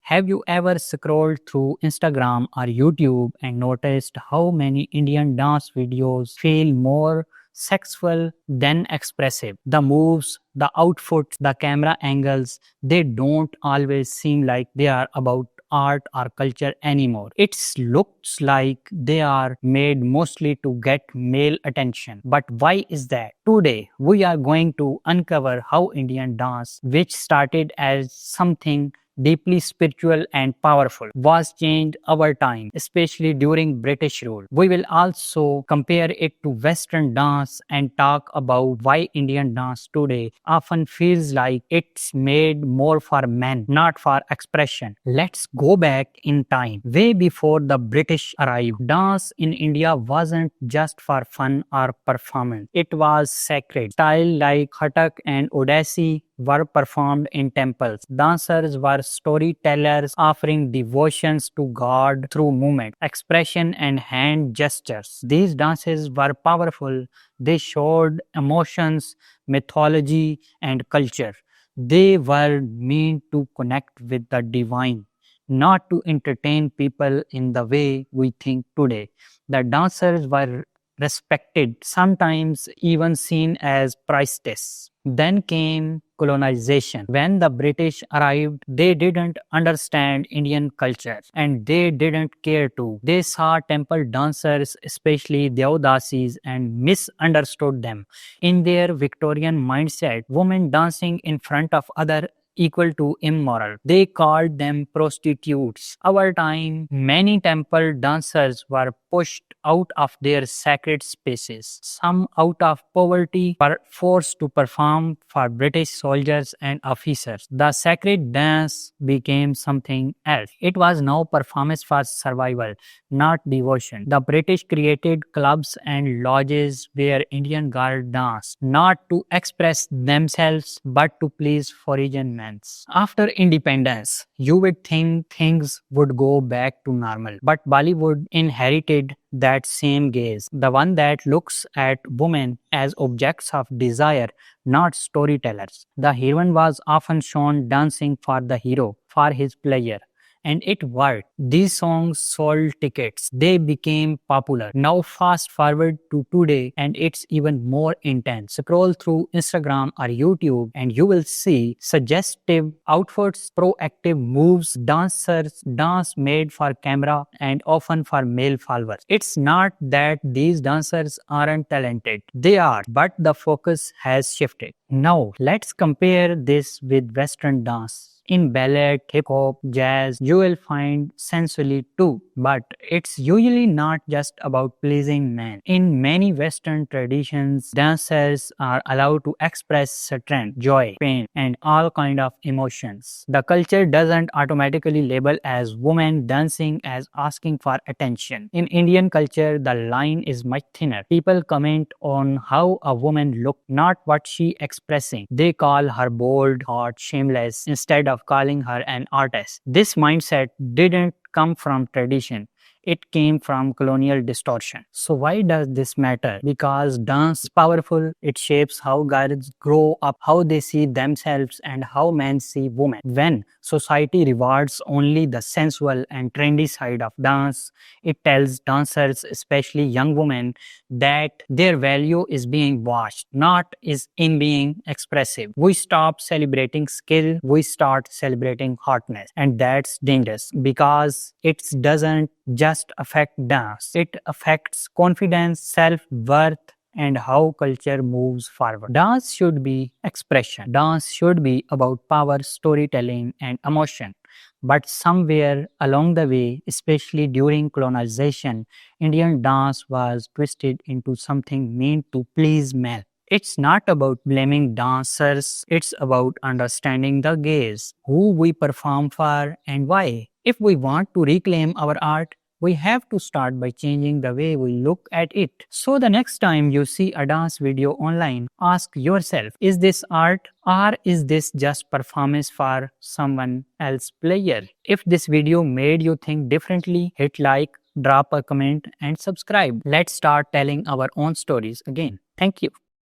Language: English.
Have you ever scrolled through Instagram or YouTube and noticed how many Indian dance videos feel more sexual than expressive? The moves, the outfits, the camera angles, they don't always seem like they are about art or culture anymore. It looks like they are made mostly to get male attention. But why is that? Today, we are going to uncover how Indian dance, which started as something deeply spiritual and powerful, was changed over time, especially during British rule. We will also compare it to Western dance and talk about why Indian dance today often feels like it's made more for men, not for expression. Let's go back in time. Way before the British arrived, dance in India wasn't just for fun or performance. It was sacred. Style like Kathak and Odissi were performed in temples. Dancers were storytellers offering devotions to God through movement, expression, and hand gestures. These dances were powerful. They showed emotions, mythology, and culture. They were meant to connect with the divine, not to entertain people in the way we think today. The dancers were respected, sometimes even seen as priestess. Then came colonization. When the British arrived, they didn't understand Indian culture and they didn't care to. They saw temple dancers, especially Deodasis, and misunderstood them. In their Victorian mindset, women dancing in front of other equal to immoral. They called them prostitutes. Over time, many temple dancers were pushed out of their sacred spaces. Some, out of poverty, were forced to perform for British soldiers and officers. The sacred dance became something else. It was now performance for survival, not devotion. The British created clubs and lodges where Indian girls danced, not to express themselves but to please foreign men. After independence, you would think things would go back to normal. But Bollywood inherited that same gaze, the one that looks at women as objects of desire, not storytellers. The heroine was often shown dancing for the hero, for his pleasure. And it worked. These songs sold tickets. They became popular. Now fast forward to today and it's even more intense. Scroll through Instagram or YouTube and you will see suggestive outfits, proactive moves, dancers, dance made for camera and often for male followers. It's not that these dancers aren't talented. They are, but the focus has shifted. Now let's compare this with Western dance. In ballet, hip hop, jazz, you will find sensuality too, but it's usually not just about pleasing men. In many Western traditions, dancers are allowed to express strength, joy, pain, and all kind of emotions. The culture doesn't automatically label as women dancing as asking for attention. In Indian culture, the line is much thinner. People comment on how a woman looks, not what she expressing. They call her bold, hot, shameless instead of calling her an artist. This mindset didn't come from tradition. It came from colonial distortion. So why does this matter? Because dance is powerful. It shapes how girls grow up, how they see themselves, and how men see women. When society rewards only the sensual and trendy side of dance, it tells dancers, especially young women, that their value is being watched, not is in being expressive. We stop celebrating skill, we start celebrating hotness. And that's dangerous because it doesn't just affect dance. It affects confidence, self-worth, and how culture moves forward. Dance should be expression. Dance should be about power, storytelling, and emotion. But somewhere along the way, especially during colonization, Indian dance was twisted into something meant to please men. It's not about blaming dancers, it's about understanding the gaze, who we perform for, and why. If we want to reclaim our art, we have to start by changing the way we look at it. So the next time you see a dance video online, ask yourself, is this art or is this just performance for someone else's pleasure? If this video made you think differently, hit like, drop a comment and subscribe. Let's start telling our own stories again. Thank you.